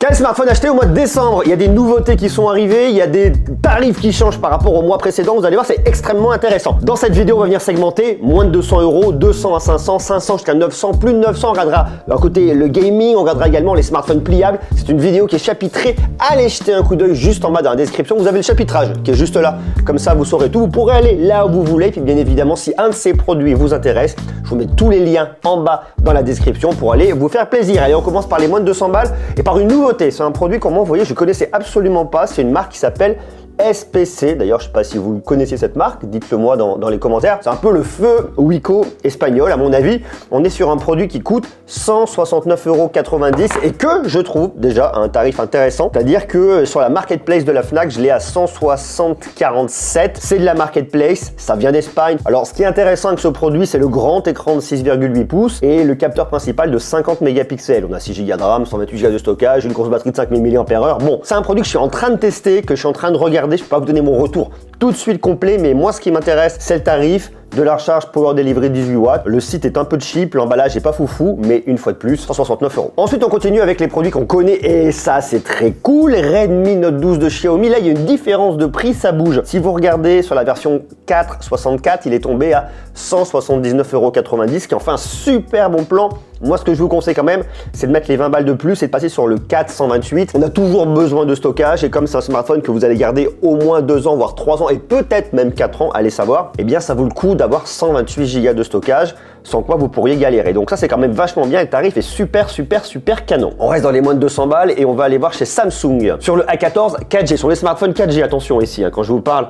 Quel smartphone acheter au mois de décembre? Il y a des nouveautés qui sont arrivées, il y a des tarifs qui changent par rapport au mois précédent. Vous allez voir, c'est extrêmement intéressant. Dans cette vidéo, on va venir segmenter moins de 200 euros, 200 à 500, 500 jusqu'à 900, plus de 900. On regardera d'un côté le gaming, on regardera également les smartphones pliables. C'est une vidéo qui est chapitrée. Allez jeter un coup d'œil juste en bas dans la description. Vous avez le chapitrage qui est juste là. Comme ça, vous saurez tout. Vous pourrez aller là où vous voulez. Puis bien évidemment, si un de ces produits vous intéresse, je vous mets tous les liens en bas dans la description pour aller vous faire plaisir. Allez, on commence par les moins de 200 balles et par une nouveauté. C'est un produit qu'on m'a envoyé, je connaissais absolument pas. C'est une marque qui s'appelle SPC. D'ailleurs, je ne sais pas si vous connaissiez cette marque, dites-le moi dans les commentaires. C'est un peu le feu Wiko espagnol, à mon avis. On est sur un produit qui coûte 169,90 € et que je trouve déjà à un tarif intéressant. C'est-à-dire que sur la marketplace de la Fnac, je l'ai à 160,47 €. C'est de la marketplace, ça vient d'Espagne. Alors, ce qui est intéressant avec ce produit, c'est le grand écran de 6,8 pouces et le capteur principal de 50 mégapixels. On a 6 Go de RAM, 128 Go de stockage, une grosse batterie de 5000 mAh. Bon, c'est un produit que je suis en train de tester, que je suis en train de regarder. Je peux pas vous donner mon retour tout de suite complet, mais moi ce qui m'intéresse, c'est le tarif de la recharge Power Delivery 18 watts. Le site est un peu cheap, l'emballage est pas foufou, mais une fois de plus, 169 €. Ensuite, on continue avec les produits qu'on connaît et ça, c'est très cool. Redmi Note 12 de Xiaomi. Là, il y a une différence de prix, ça bouge. Si vous regardez sur la version 464, il est tombé à 179,90 €, qui en fait un super bon plan. Moi, ce que je vous conseille quand même, c'est de mettre les 20 balles de plus et de passer sur le 428. On a toujours besoin de stockage et comme c'est un smartphone que vous allez garder au moins 2 ans, voire 3 ans et peut-être même 4 ans, allez savoir, eh bien, ça vaut le coup d'avoir 128 Go de stockage, sans quoi vous pourriez galérer. Donc ça, c'est quand même vachement bien et le tarif est super canon. On reste dans les moins de 200 balles et on va aller voir chez Samsung. Sur le A14 4G, sur les smartphones 4G, attention ici, hein, quand je vous parle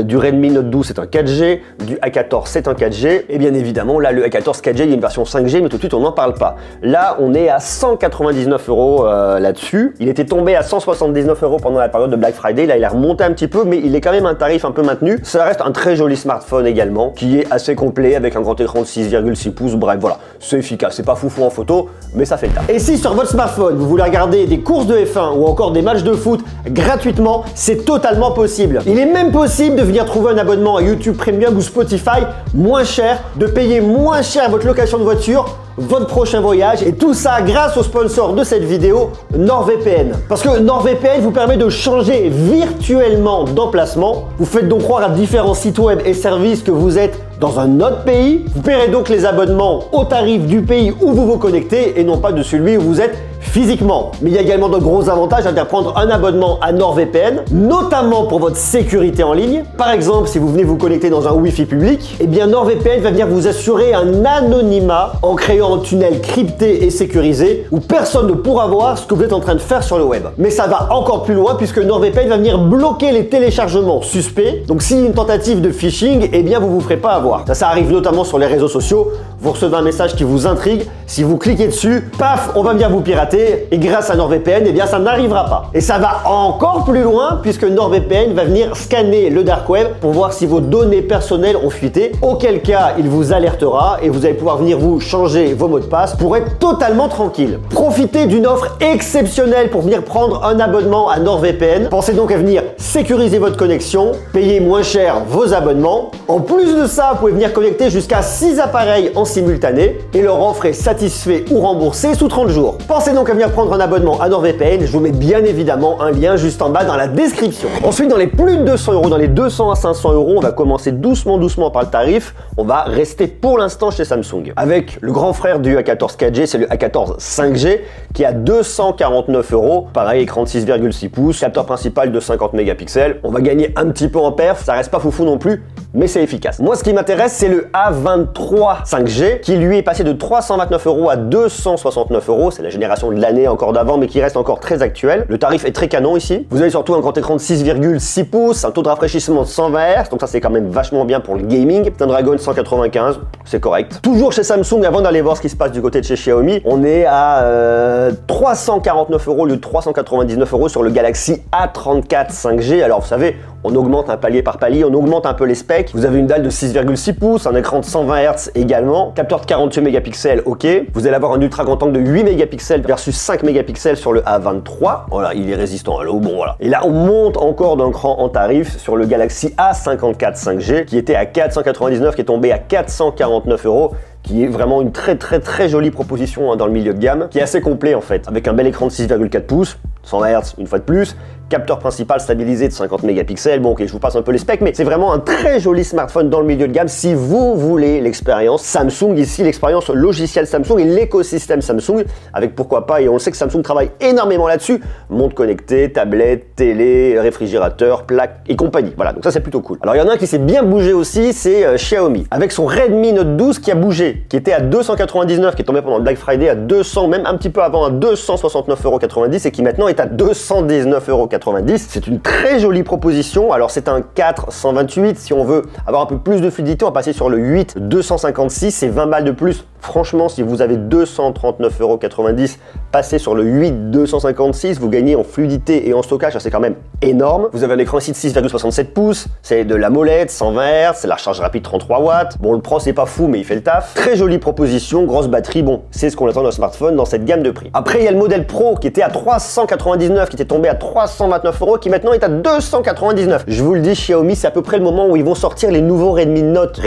du Redmi Note 12, c'est un 4G, du A14, c'est un 4G, et bien évidemment, là, le A14 4G, il y a une version 5G, mais tout de suite, on n'en parle pas. Là, on est à 199 € là-dessus. Il était tombé à 179 € pendant la période de Black Friday. Là, il a remonté un petit peu, mais il est quand même un tarif un peu maintenu. Ça reste un très joli smartphone également, qui est assez complet avec un grand écran de 6,6 pouces. Bref, voilà, c'est efficace. C'est pas foufou en photo, mais ça fait le taf. Et si sur votre smartphone, vous voulez regarder des courses de F1 ou encore des matchs de foot gratuitement, c'est totalement possible. Il est même possible de venir trouver un abonnement à YouTube Premium ou Spotify moins cher, de payer moins cher votre location de voiture, votre prochain voyage, et tout ça grâce au sponsor de cette vidéo, NordVPN. Parce que NordVPN vous permet de changer virtuellement d'emplacement. Vous faites donc croire à différents sites web et services que vous êtes dans un autre pays. Vous paierez donc les abonnements au tarif du pays où vous vous connectez et non pas de celui où vous êtes physiquement. Mais il y a également de gros avantages à prendre un abonnement à NordVPN, notamment pour votre sécurité en ligne. Par exemple, si vous venez vous connecter dans un Wi-Fi public, eh bien NordVPN va venir vous assurer un anonymat en créant un tunnel crypté et sécurisé où personne ne pourra voir ce que vous êtes en train de faire sur le web. Mais ça va encore plus loin puisque NordVPN va venir bloquer les téléchargements suspects. Donc s'il y a une tentative de phishing, eh bien vous vous ferez pas avoir. Ça arrive notamment sur les réseaux sociaux. Vous recevez un message qui vous intrigue. Si vous cliquez dessus, paf, on va venir vous pirater. Et grâce à NordVPN, eh bien ça n'arrivera pas. Et ça va encore plus loin puisque NordVPN va venir scanner le dark web pour voir si vos données personnelles ont fuité. Auquel cas, il vous alertera et vous allez pouvoir venir vous changer vos mots de passe pour être totalement tranquille. Profitez d'une offre exceptionnelle pour venir prendre un abonnement à NordVPN. Pensez donc à venir sécuriser votre connexion, payer moins cher vos abonnements. En plus de ça, vous pouvez venir connecter jusqu'à 6 appareils en simultané et leur offre est satisfait ou remboursé sous 30 jours. Pensez donc à venir prendre un abonnement à NordVPN. Je vous mets bien évidemment un lien juste en bas dans la description. Ensuite, dans les plus de 200 €, dans les 200 à 500 €, on va commencer doucement par le tarif. On va rester pour l'instant chez Samsung. Avec le grand frère du A14 4G, c'est le A14 5G qui est à 249 €. Pareil, écran de 6,6 pouces, capteur principal de 50 mégapixels. On va gagner un petit peu en perf, ça reste pas foufou non plus, mais c'est efficace. Moi, ce qui m'intéresse, c'est le A23 5G qui lui est passé de 329 € à 269 €. C'est la génération de l'année encore d'avant, mais qui reste encore très actuel. Le tarif est très canon ici. Vous avez surtout un grand écran de 6,6 pouces, un taux de rafraîchissement de 120 Hz, donc ça c'est quand même vachement bien pour le gaming. Snapdragon 195, c'est correct. Toujours chez Samsung, avant d'aller voir ce qui se passe du côté de chez Xiaomi, on est à 349 € au lieu de 399 € sur le Galaxy A34 5G. Alors vous savez, on augmente un palier par palier, on augmente un peu les specs. Vous avez une dalle de 6,6 pouces, un écran de 120 Hz également, capteur de 48 mégapixels, ok. Vous allez avoir un ultra grand angle de 8 mégapixels versus 5 mégapixels sur le A23. Voilà, il est résistant à l'eau, bon voilà. Et là, on monte encore d'un cran en tarif sur le Galaxy A54 5G qui était à 499, qui est tombé à 449 €. Qui est vraiment une très jolie proposition dans le milieu de gamme, qui est assez complet en fait, avec un bel écran de 6,4 pouces, 100 Hz une fois de plus, capteur principal stabilisé de 50 mégapixels, bon ok je vous passe un peu les specs, mais c'est vraiment un très joli smartphone dans le milieu de gamme si vous voulez l'expérience Samsung, ici l'expérience logicielle Samsung et l'écosystème Samsung, avec pourquoi pas, et on le sait que Samsung travaille énormément là-dessus, montre connectée, tablette, télé, réfrigérateur, plaque et compagnie, voilà, donc ça c'est plutôt cool. Alors il y en a un qui s'est bien bougé aussi, c'est Xiaomi, avec son Redmi Note 12 qui a bougé, qui était à 299, qui est tombé pendant le Black Friday à 200, même un petit peu avant à 269,90 € et qui maintenant est à 219,90 €. C'est une très jolie proposition. Alors c'est un 4/128. Si on veut avoir un peu plus de fluidité, on va passer sur le 8/256. C'est 20 balles de plus. Franchement, si vous avez 239,90 €, passez sur le 8/256. Vous gagnez en fluidité et en stockage. Ça c'est quand même énorme. Vous avez un écran ici de 6,67 pouces. C'est de l'AMOLED, 120 Hz. C'est la recharge rapide 33 watts. Bon, le Pro c'est pas fou, mais il fait le taf. Très jolie proposition. Grosse batterie. Bon, c'est ce qu'on attend d'un smartphone dans cette gamme de prix. Après, il y a le modèle Pro qui était à 399, qui était tombé à 329 €, qui maintenant est à 299. Je vous le dis, Xiaomi, c'est à peu près le moment où ils vont sortir les nouveaux Redmi Note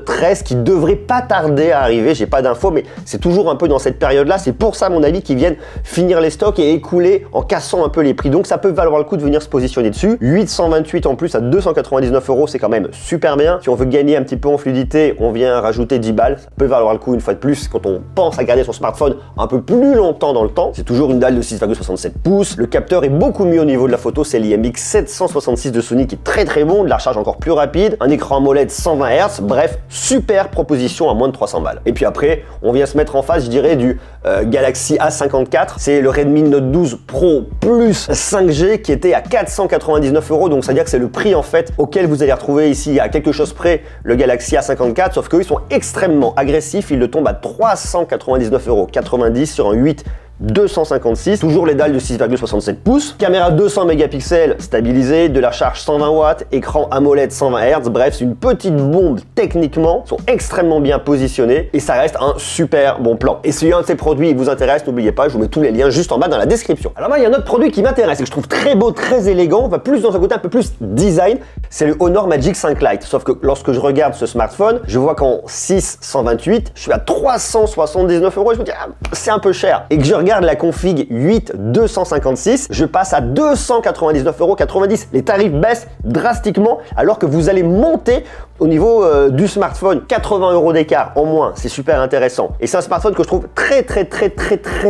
13 qui devraient pas tarder à arriver. J'ai pas d'infos, mais c'est toujours un peu dans cette période-là. C'est pour ça, à mon avis, qu'ils viennent finir les stocks et écouler en cassant un peu les prix. Donc ça peut valoir le coup de venir se positionner dessus. 828 en plus à 299 €, c'est quand même super bien. Si on veut gagner un petit peu en fluidité, on vient rajouter 10 balles. Ça peut valoir le coup une fois de plus quand on pense à garder son smartphone un peu plus longtemps dans le temps. C'est toujours une dalle de 6,67 pouces. Le capteur est beaucoup mieux au niveau de la photo, c'est l'IMX 766 de Sony qui est très bon, de la recharge encore plus rapide, un écran AMOLED 120 Hz, bref, super proposition à moins de 300 balles. Et puis après, on vient se mettre en face, je dirais, du Galaxy A54, c'est le Redmi Note 12 Pro Plus 5G qui était à 499 €, donc c'est-à-dire que c'est le prix en fait auquel vous allez retrouver ici à quelque chose près le Galaxy A54, sauf qu'eux ils sont extrêmement agressifs, ils le tombent à 399,90 € sur un 8/256, toujours les dalles de 6,67 pouces, caméra 200 mégapixels stabilisée, de la charge 120 watts, écran AMOLED 120 Hz, bref c'est une petite bombe techniquement, sont extrêmement bien positionnés et ça reste un super bon plan. Et si un de ces produits vous intéresse, n'oubliez pas, je vous mets tous les liens juste en bas dans la description. Alors moi il y a un autre produit qui m'intéresse et que je trouve très beau, très élégant, on va plus dans un côté un peu plus design, c'est le Honor Magic 5 Lite, sauf que lorsque je regarde ce smartphone, je vois qu'en 6/128, je suis à 379 € et je me dis ah, c'est un peu cher, et que je regarde la config 8/256, je passe à 299,90 €. Les tarifs baissent drastiquement alors que vous allez monter au niveau du smartphone. 80 € d'écart en moins, c'est super intéressant. Et c'est un smartphone que je trouve très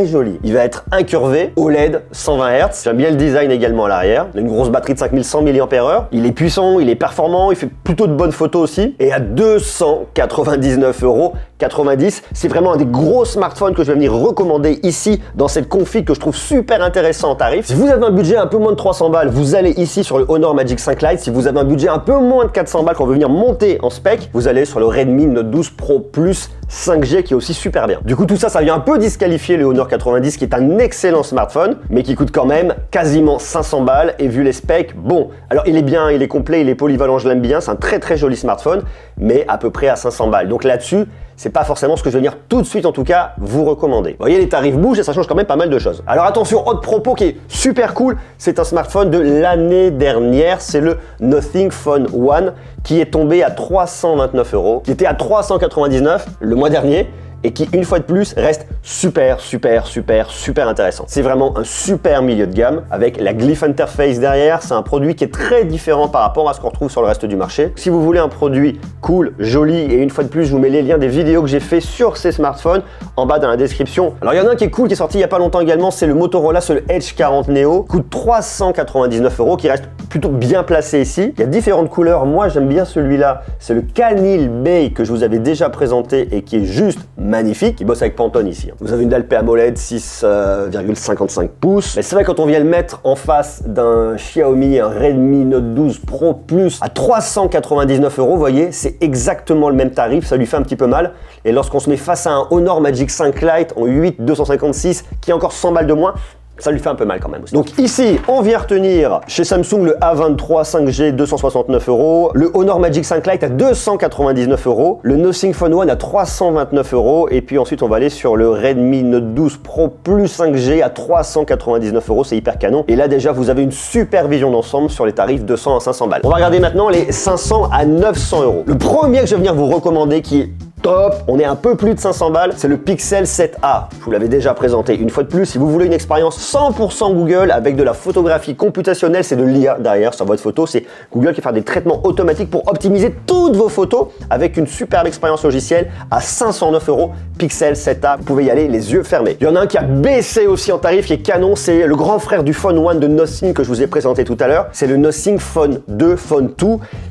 joli. Il va être incurvé, OLED, 120 Hz. J'aime bien le design également à l'arrière. Il a une grosse batterie de 5100 mAh. Il est puissant, il est performant, il fait plutôt de bonnes photos aussi. Et à 299,90 €, c'est vraiment un des gros smartphones que je vais venir recommander ici dans cette config que je trouve super intéressant en tarif. Si vous avez un budget un peu moins de 300 balles, vous allez ici sur le Honor Magic 5 Lite. Si vous avez un budget un peu moins de 400 balles, qu'on veut venir monter en spec, vous allez sur le Redmi Note 12 Pro Plus 5G qui est aussi super bien. Du coup, tout ça, ça vient un peu disqualifier le Honor 90 qui est un excellent smartphone, mais qui coûte quand même quasiment 500 balles et vu les specs, bon, alors il est bien, il est complet, il est polyvalent, je l'aime bien, c'est un très joli smartphone, mais à peu près à 500 balles. Donc là-dessus, c'est pas forcément ce que je vais venir tout de suite en tout cas vous recommander. Vous voyez, les tarifs bougent et ça change quand même pas mal de choses. Alors attention, autre propos qui est super cool, c'est un smartphone de l'année dernière, c'est le Nothing Phone One qui est tombé à 329 €, qui était à 399 le mois dernier et qui, une fois de plus, reste super intéressant. C'est vraiment un super milieu de gamme avec la Glyph Interface derrière. C'est un produit qui est très différent par rapport à ce qu'on retrouve sur le reste du marché. Si vous voulez un produit cool, joli, et une fois de plus, je vous mets les liens des vidéos que j'ai fait sur ces smartphones en bas dans la description. Alors, il y en a un qui est cool, qui est sorti il n'y a pas longtemps également, c'est le Motorola, c'est le Edge 40 Neo, coûte 399 €, qui reste plutôt bien placé ici. Il y a différentes couleurs. Moi, j'aime bien celui-là. C'est le Canil Bay que je vous avais déjà présenté et qui est juste magnifique. Il bosse avec Pantone ici. Vous avez une dalle AMOLED 6,55 pouces. Mais c'est vrai, quand on vient le mettre en face d'un Xiaomi, un Redmi Note 12 Pro Plus à 399 €, vous voyez, c'est exactement le même tarif. Ça lui fait un petit peu mal. Et lorsqu'on se met face à un Honor Magic 5 Lite en 8/256 qui est encore 100 balles de moins, ça lui fait un peu mal quand même aussi. Donc ici, on vient retenir chez Samsung le A23 5G 269 €, le Honor Magic 5 Lite à 299 €, le Nothing Phone One à 329 €, et puis ensuite on va aller sur le Redmi Note 12 Pro Plus 5G à 399 €, c'est hyper canon. Et là déjà, vous avez une super vision d'ensemble sur les tarifs de 100 à 500 balles. On va regarder maintenant les 500 à 900 €. Le premier que je vais venir vous recommander qui est top. On est un peu plus de 500 balles. C'est le Pixel 7a. Je vous l'avais déjà présenté. Une fois de plus, si vous voulez une expérience 100% Google avec de la photographie computationnelle, c'est de l'IA derrière sur votre photo. C'est Google qui fait des traitements automatiques pour optimiser toutes vos photos avec une superbe expérience logicielle à 509 €. Pixel 7a. Vous pouvez y aller les yeux fermés. Il y en a un qui a baissé aussi en tarif, qui est canon. C'est le grand frère du Phone One de Nothing que je vous ai présenté tout à l'heure. C'est le Nothing Phone 2, Phone 2,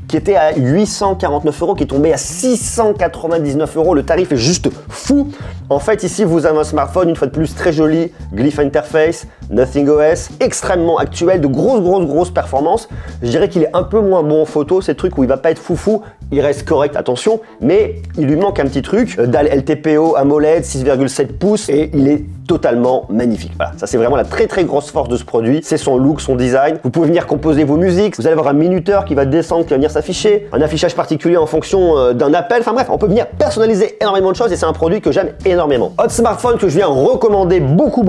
qui était à 849 €, qui est tombé à 699 €. Le tarif est juste fou. En fait, ici, vous avez un smartphone, une fois de plus, très joli, Glyph Interface, Nothing OS, extrêmement actuel, de grosses performances. Je dirais qu'il est un peu moins bon en photo, c'est le truc où il va pas être foufou, il reste correct, attention, mais il lui manque un petit truc, dalle LTPO, AMOLED, 6,7 pouces, et il est totalement magnifique. Voilà, ça c'est vraiment la très grosse force de ce produit, c'est son look, son design. Vous pouvez venir composer vos musiques, vous allez avoir un minuteur qui va descendre, qui va venir s'afficher, un affichage particulier en fonction d'un appel, enfin bref, on peut venir personnaliser énormément de choses et c'est un produit que j'aime énormément. Autre smartphone que je viens recommander beaucoup,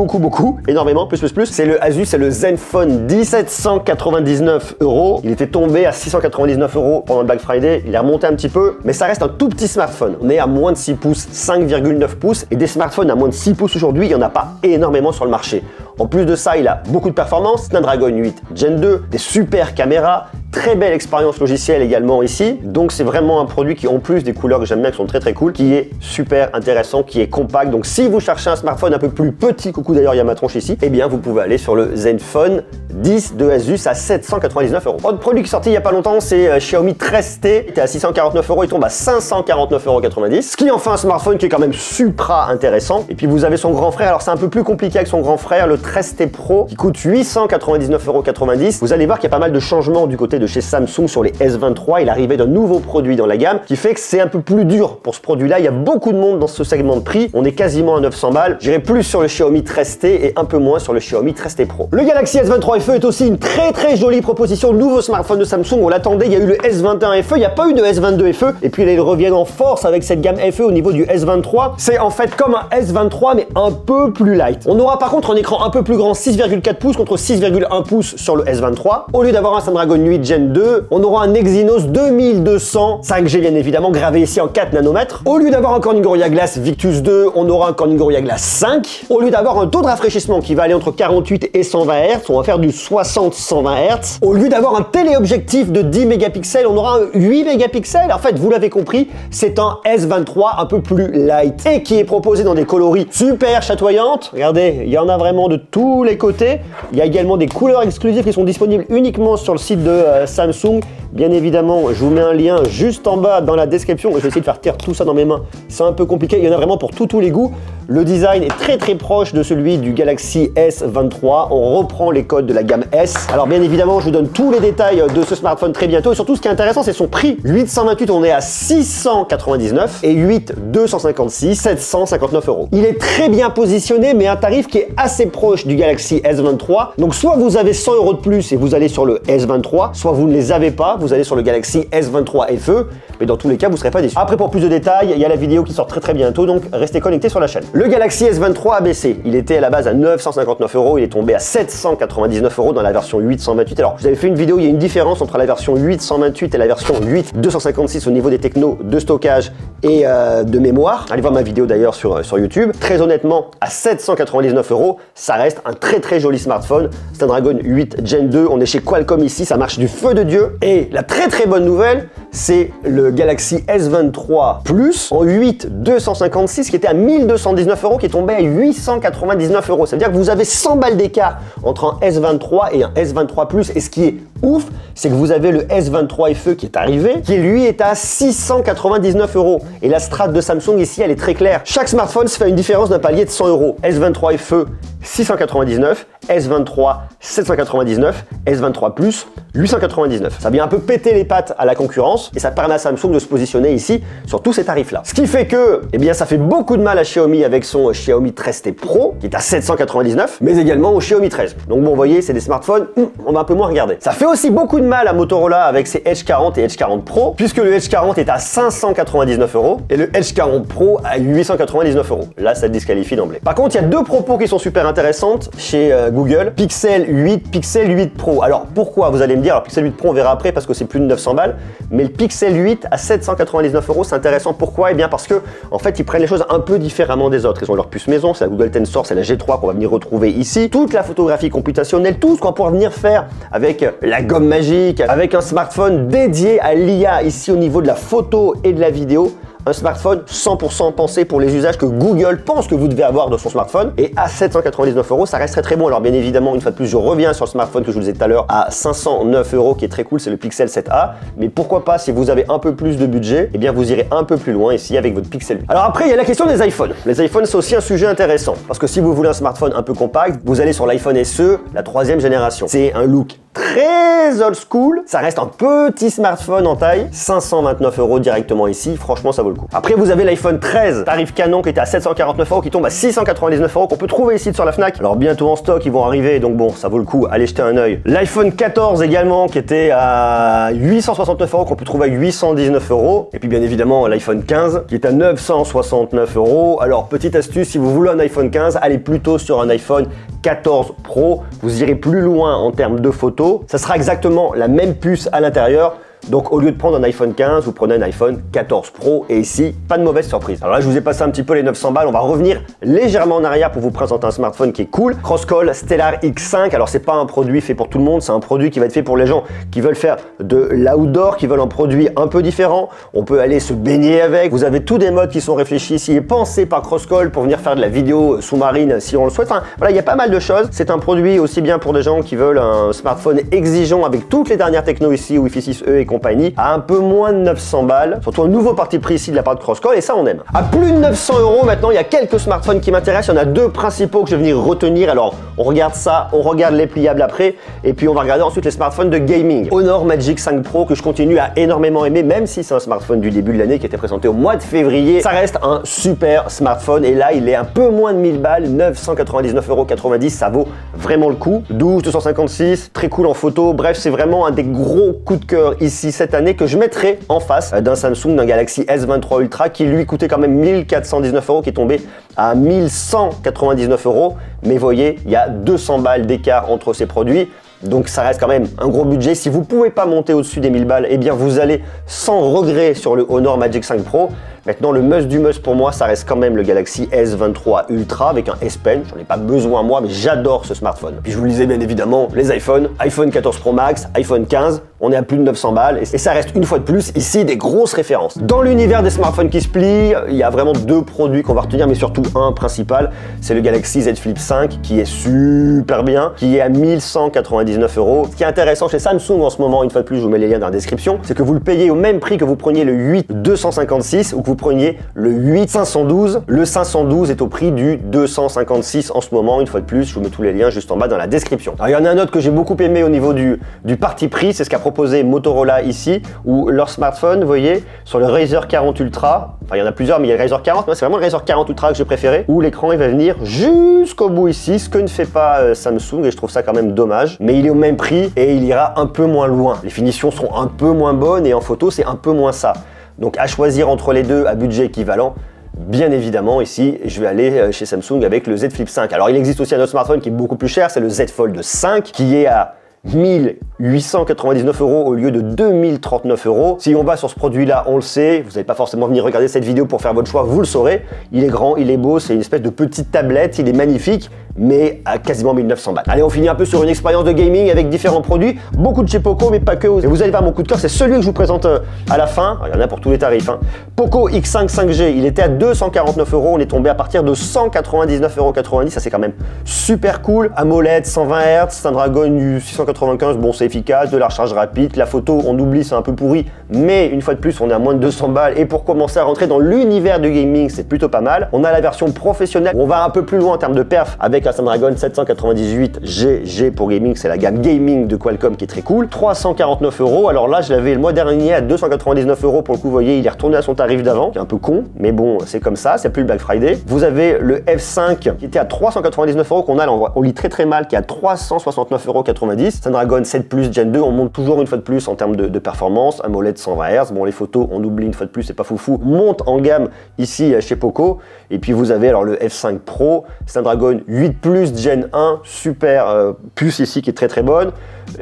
énormément, plus, c'est le Asus, c'est le Zenfone 10, 799 €. Il était tombé à 699 € pendant le Black Friday, il est remonté un petit peu, mais ça reste un tout petit smartphone. On est à moins de 6 pouces, 5,9 pouces, et des smartphones à moins de 6 pouces aujourd'hui, il n'y en a pas énormément sur le marché. En plus de ça, il a beaucoup de performance, Snapdragon 8 Gen 2, des super caméras, très belle expérience logicielle également ici. Donc c'est vraiment un produit qui, en plus des couleurs que j'aime bien, qui sont très cool, qui est super intéressant, qui est compact. Donc si vous cherchez un smartphone un peu plus petit, coucou d'ailleurs il y a ma tronche ici, eh bien vous pouvez aller sur le Zenfone 10 de Asus à 799 €. Autre produit qui est sorti il y a pas longtemps, c'est Xiaomi 13T, il était à 649 €, il tombe à 549,90 €. Ce qui en fait un smartphone qui est quand même supra intéressant. Et puis vous avez son grand frère, alors c'est un peu plus compliqué avec son grand frère, le 13T Pro, qui coûte 899,90 €. Vous allez voir qu'il y a pas mal de changements du côté de chez Samsung sur les S23, il arrivait d'un nouveau produit dans la gamme qui fait que c'est un peu plus dur pour ce produit-là. Il y a beaucoup de monde dans ce segment de prix. On est quasiment à 900 balles. J'irai plus sur le Xiaomi 13T et un peu moins sur le Xiaomi 13T Pro. Le Galaxy S23 FE est aussi une très jolie proposition. Nouveau smartphone de Samsung. On l'attendait. Il y a eu le S21 FE. Il n'y a pas eu de S22 FE. Et puis là, ils reviennent en force avec cette gamme FE au niveau du S23. C'est en fait comme un S23 mais un peu plus light. On aura par contre un écran un peu plus grand, 6,4 pouces contre 6,1 pouces sur le S23. Au lieu d'avoir un Snapdragon 8 Gen 2, on aura un Exynos 2200 5G bien évidemment, gravé ici en 4 nanomètres. Au lieu d'avoir un Corning Gorilla Glass Victus 2, on aura un Corning Gorilla Glass 5. Au lieu d'avoir un taux de rafraîchissement qui va aller entre 48 et 120 Hz, on va faire du 60-120 Hz. Au lieu d'avoir un téléobjectif de 10 mégapixels, on aura un 8 mégapixels. En fait, vous l'avez compris, c'est un S23 un peu plus light et qui est proposé dans des coloris super chatoyantes. Regardez, il y en a vraiment de tous les côtés. Il y a également des couleurs exclusives qui sont disponibles uniquement sur le site de Samsung. Bien évidemment, je vous mets un lien juste en bas dans la description. Je vais essayer de faire taire tout ça dans mes mains. C'est un peu compliqué. Il y en a vraiment pour tous les goûts. Le design est très proche de celui du Galaxy S23. On reprend les codes de la gamme S. Alors bien évidemment, je vous donne tous les détails de ce smartphone très bientôt. Et surtout, ce qui est intéressant, c'est son prix. 828, on est à 699 et 8, 256, 759 €. Il est très bien positionné, mais un tarif qui est assez proche du Galaxy S23. Donc soit vous avez 100 € de plus et vous allez sur le S23, soit vous ne les avez pas, vous allez sur le Galaxy S23 FE, mais dans tous les cas, vous ne serez pas déçus. Après, pour plus de détails, il y a la vidéo qui sort très bientôt, donc restez connectés sur la chaîne. Le Galaxy S23 a baissé. Il était à la base à 959 €, il est tombé à 799 € dans la version 828. Alors, je vous avais fait une vidéo, il y a une différence entre la version 828 et la version 8.256 au niveau des technos de stockage et de mémoire. Allez voir ma vidéo d'ailleurs sur YouTube. Très honnêtement, à 799 €, ça reste un très joli smartphone. Snapdragon 8 Gen 2, on est chez Qualcomm ici, ça marche du feu de Dieu. Et la très bonne nouvelle, c'est le Galaxy S23 Plus en 8.256 qui était à 1219 € qui est tombé à 899 €. Ça veut dire que vous avez 100 balles d'écart entre un S23 et un S23 Plus. Et ce qui est ouf, c'est que vous avez le S23 FE qui est arrivé, qui lui est à 699 €. Et la strat de Samsung ici, elle est très claire. Chaque smartphone se fait une différence d'un palier de 100 €. S23 FE 699, S23 799, S23 Plus 899. Ça vient un peu péter les pattes à la concurrence et ça permet à Samsung de se positionner ici sur tous ces tarifs-là. Ce qui fait que, eh bien, ça fait beaucoup de mal à Xiaomi avec son Xiaomi 13T Pro qui est à 799, mais également au Xiaomi 13. Donc bon, vous voyez, c'est des smartphones, on va un peu moins regarder. Ça fait aussi beaucoup de mal à Motorola avec ses Edge 40 et Edge 40 Pro, puisque le Edge 40 est à 599 € et le Edge 40 Pro à 899 €. Là, ça te disqualifie d'emblée. Par contre, il y a deux propos qui sont super intéressants intéressante chez Google. Pixel 8, Pixel 8 Pro. Alors pourquoi, vous allez me dire, alors Pixel 8 Pro on verra après parce que c'est plus de 900 balles, mais le Pixel 8 à 799 €, c'est intéressant. Pourquoi? Eh bien parce que en fait ils prennent les choses un peu différemment des autres. Ils ont leur puce maison, c'est la Google Tensor, c'est la G3 qu'on va venir retrouver ici. Toute la photographie computationnelle, tout ce qu'on va pouvoir venir faire avec la gomme magique, avec un smartphone dédié à l'IA ici au niveau de la photo et de la vidéo. Un smartphone 100% pensé pour les usages que Google pense que vous devez avoir de son smartphone. Et à 799 €, ça reste très bon. Alors bien évidemment, une fois de plus, je reviens sur le smartphone que je vous disais tout à l'heure à 509 € qui est très cool, c'est le Pixel 7a. Mais pourquoi pas, si vous avez un peu plus de budget, eh bien vous irez un peu plus loin ici avec votre Pixel 8. Alors après, il y a la question des iPhones. Les iPhones, c'est aussi un sujet intéressant. Parce que si vous voulez un smartphone un peu compact, vous allez sur l'iPhone SE, la 3e génération. C'est un look très old school, ça reste un petit smartphone en taille, 529 € directement ici, franchement ça vaut le coup. Après vous avez l'iPhone 13, tarif canon qui était à 749 € qui tombe à 699 € qu'on peut trouver ici sur la Fnac. Alors bientôt en stock, ils vont arriver, donc bon, ça vaut le coup, allez jeter un œil. L'iPhone 14 également qui était à 869 € qu'on peut trouver à 819 €. Et puis bien évidemment l'iPhone 15 qui est à 969 €. Alors petite astuce, si vous voulez un iPhone 15, allez plutôt sur un iPhone 14 Pro, vous irez plus loin en termes de photos. Ça sera exactement la même puce à l'intérieur. Donc au lieu de prendre un iPhone 15, vous prenez un iPhone 14 Pro et ici, pas de mauvaise surprise. Alors là, je vous ai passé un petit peu les 900 balles. On va revenir légèrement en arrière pour vous présenter un smartphone qui est cool. Crosscall Stellar X5. Alors c'est pas un produit fait pour tout le monde, c'est un produit qui va être fait pour les gens qui veulent faire de l'outdoor, qui veulent un produit un peu différent. On peut aller se baigner avec. Vous avez tous des modes qui sont réfléchis ici et pensés par Crosscall pour venir faire de la vidéo sous-marine si on le souhaite. Enfin voilà, il y a pas mal de choses. C'est un produit aussi bien pour des gens qui veulent un smartphone exigeant avec toutes les dernières technos ici, Wi-Fi 6E et compagnie, à un peu moins de 900 balles, surtout un nouveau parti pris ici de la part de Crosscall, et ça on aime. À plus de 900 € maintenant, il y a quelques smartphones qui m'intéressent, il y en a deux principaux que je vais venir retenir. Alors on regarde ça, on regarde les pliables après, et puis on va regarder ensuite les smartphones de gaming. Honor Magic 5 Pro que je continue à énormément aimer, même si c'est un smartphone du début de l'année qui était présenté au mois de février, ça reste un super smartphone, et là il est un peu moins de 1000 balles, 999,90 €, ça vaut vraiment le coup. 12-256, très cool en photo, bref c'est vraiment un des gros coups de cœur ici cette année que je mettrai en face d'un Samsung, d'un Galaxy S23 Ultra qui lui coûtait quand même 1419 €, qui est tombé à 1199 €. Mais voyez, il y a 200 balles d'écart entre ces produits. Donc ça reste quand même un gros budget. Si vous ne pouvez pas monter au-dessus des 1000 balles, eh bien vous allez sans regret sur le Honor Magic 5 Pro. Maintenant, le must du must pour moi, ça reste quand même le Galaxy S23 Ultra avec un S Pen. J'en ai pas besoin moi, mais j'adore ce smartphone. Puis je vous le disais bien évidemment, les iPhones, iPhone 14 Pro Max, iPhone 15, on est à plus de 900 balles et ça reste une fois de plus ici des grosses références. Dans l'univers des smartphones qui se plient, il y a vraiment deux produits qu'on va retenir, mais surtout un principal, c'est le Galaxy Z Flip 5 qui est super bien, qui est à 1199 €. Ce qui est intéressant chez Samsung en ce moment, une fois de plus, je vous mets les liens dans la description, c'est que vous le payez au même prix que vous preniez le 8 256 ou que vous preniez le 8 512. Le 512 est au prix du 256 en ce moment. Une fois de plus, je vous mets tous les liens juste en bas dans la description. Alors il y en a un autre que j'ai beaucoup aimé au niveau du parti pris, c'est ce qu'a proposé Motorola ici, où leur smartphone, vous voyez, sur le Razr 40 Ultra, enfin il y en a plusieurs, mais il y a le Razr 40, moi c'est vraiment le Razr 40 Ultra que j'ai préféré, où l'écran il va venir jusqu'au bout ici, ce que ne fait pas Samsung, et je trouve ça quand même dommage, mais il est au même prix et il ira un peu moins loin. Les finitions sont un peu moins bonnes et en photo c'est un peu moins ça. Donc à choisir entre les deux à budget équivalent, bien évidemment ici je vais aller chez Samsung avec le Z Flip 5. Alors il existe aussi un autre smartphone qui est beaucoup plus cher, c'est le Z Fold 5 qui est à 1899 € au lieu de 2039 €. Si on va sur ce produit-là, on le sait, vous n'allez pas forcément venir regarder cette vidéo pour faire votre choix, vous le saurez. Il est grand, il est beau, c'est une espèce de petite tablette, il est magnifique, mais à quasiment 1900 balles. Allez, on finit un peu sur une expérience de gaming avec différents produits, beaucoup de chez Poco, mais pas que. Et vous allez voir, mon coup de cœur, c'est celui que je vous présente à la fin. Alors, il y en a pour tous les tarifs. Poco X5 5G, il était à 249 €, on est tombé à partir de 199,90 €. Ça, c'est quand même super cool. AMOLED, 120 Hz, Snapdragon 695, bon, c'est efficace, de la recharge rapide. La photo, on oublie, c'est un peu pourri, mais une fois de plus, on est à moins de 200 balles. Et pour commencer à rentrer dans l'univers du gaming, c'est plutôt pas mal. On a la version professionnelle, où on va un peu plus loin en termes de perf avec la Snapdragon 798 GG pour gaming, c'est la gamme gaming de Qualcomm qui est très cool. 349 €. Alors là, je l'avais le mois dernier à 299 € pour le coup, vous voyez, il est retourné à son tarif d'avant, qui est un peu con, mais bon, c'est comme ça, c'est plus le Black Friday. Vous avez le F5 qui était à 399 € qu'on a, là, on lit très mal, qui est à 369,90 €. Snapdragon 7 Plus plus Gen 2, on monte toujours une fois de plus en termes de performance. AMOLED 120 Hz, bon les photos, on oublie une fois de plus, c'est pas foufou, monte en gamme ici chez Poco. Et puis vous avez alors le F5 Pro, Snapdragon 8 Plus Gen 1, super puce ici qui est très très bonne.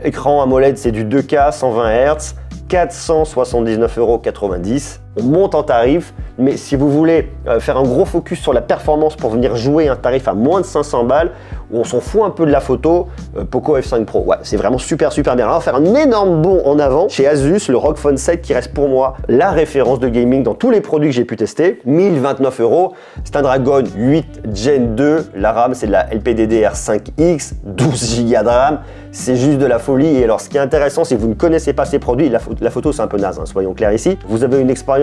Écran AMOLED, c'est du 2K 120 Hz, 479,90 €. On monte en tarif, mais si vous voulez faire un gros focus sur la performance pour venir jouer un tarif à moins de 500 balles, où on s'en fout un peu de la photo, Poco F5 Pro, ouais, c'est vraiment super bien. Alors on va faire un énorme bond en avant chez Asus, le ROG Phone 7 qui reste pour moi la référence de gaming dans tous les produits que j'ai pu tester. 1029 €, Snapdragon 8 Gen 2, la RAM c'est de la LPDDR5X, 12 Go de RAM, c'est juste de la folie. Et alors ce qui est intéressant, si vous ne connaissez pas ces produits, la photo c'est un peu naze, hein, soyons clairs ici, vous avez une expérience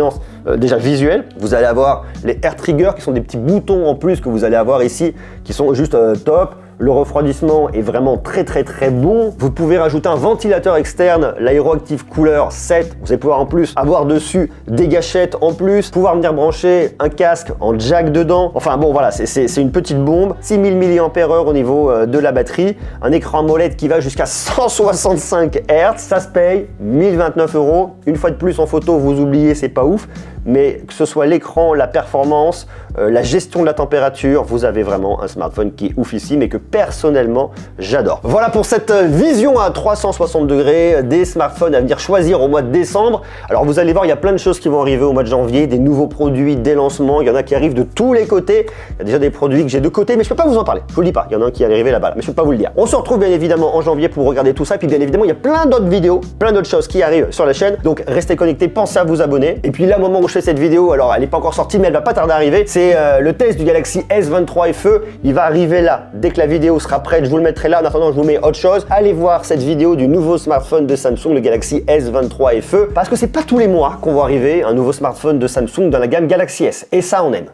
déjà visuelle, vous allez avoir les air triggers qui sont des petits boutons en plus que vous allez avoir ici, qui sont juste top. Le refroidissement est vraiment très bon. Vous pouvez rajouter un ventilateur externe, l'Aeroactive Cooler 7. Vous allez pouvoir en plus avoir dessus des gâchettes en plus, pouvoir venir brancher un casque en jack dedans. Enfin bon voilà, c'est une petite bombe. 6000 mAh au niveau de la batterie. Un écran AMOLED qui va jusqu'à 165 Hz. Ça se paye 1029 €. Une fois de plus en photo, vous oubliez, c'est pas ouf. Mais que ce soit l'écran, la performance, la gestion de la température, vous avez vraiment un smartphone qui est oufissime et que personnellement, j'adore. Voilà pour cette vision à 360 degrés des smartphones à venir choisir au mois de décembre. Alors vous allez voir, il y a plein de choses qui vont arriver au mois de janvier, des nouveaux produits, des lancements, il y en a qui arrivent de tous les côtés. Il y a déjà des produits que j'ai de côté, mais je peux pas vous en parler. Je vous le dis pas, il y en a un qui est arrivé là-bas, mais je peux pas vous le dire. On se retrouve bien évidemment en janvier pour regarder tout ça, et puis bien évidemment, il y a plein d'autres vidéos, plein d'autres choses qui arrivent sur la chaîne. Donc restez connectés, pensez à vous abonner. Et puis là, au moment où je fais cette vidéo, alors elle n'est pas encore sortie, mais elle va pas tarder à arriver. C'est le test du Galaxy S23 FE. Il va arriver là, dès que la vidéo sera prête, je vous le mettrai là. En attendant, je vous mets autre chose. Allez voir cette vidéo du nouveau smartphone de Samsung, le Galaxy S23 FE, parce que c'est pas tous les mois qu'on voit arriver un nouveau smartphone de Samsung dans la gamme Galaxy S. Et ça, on aime.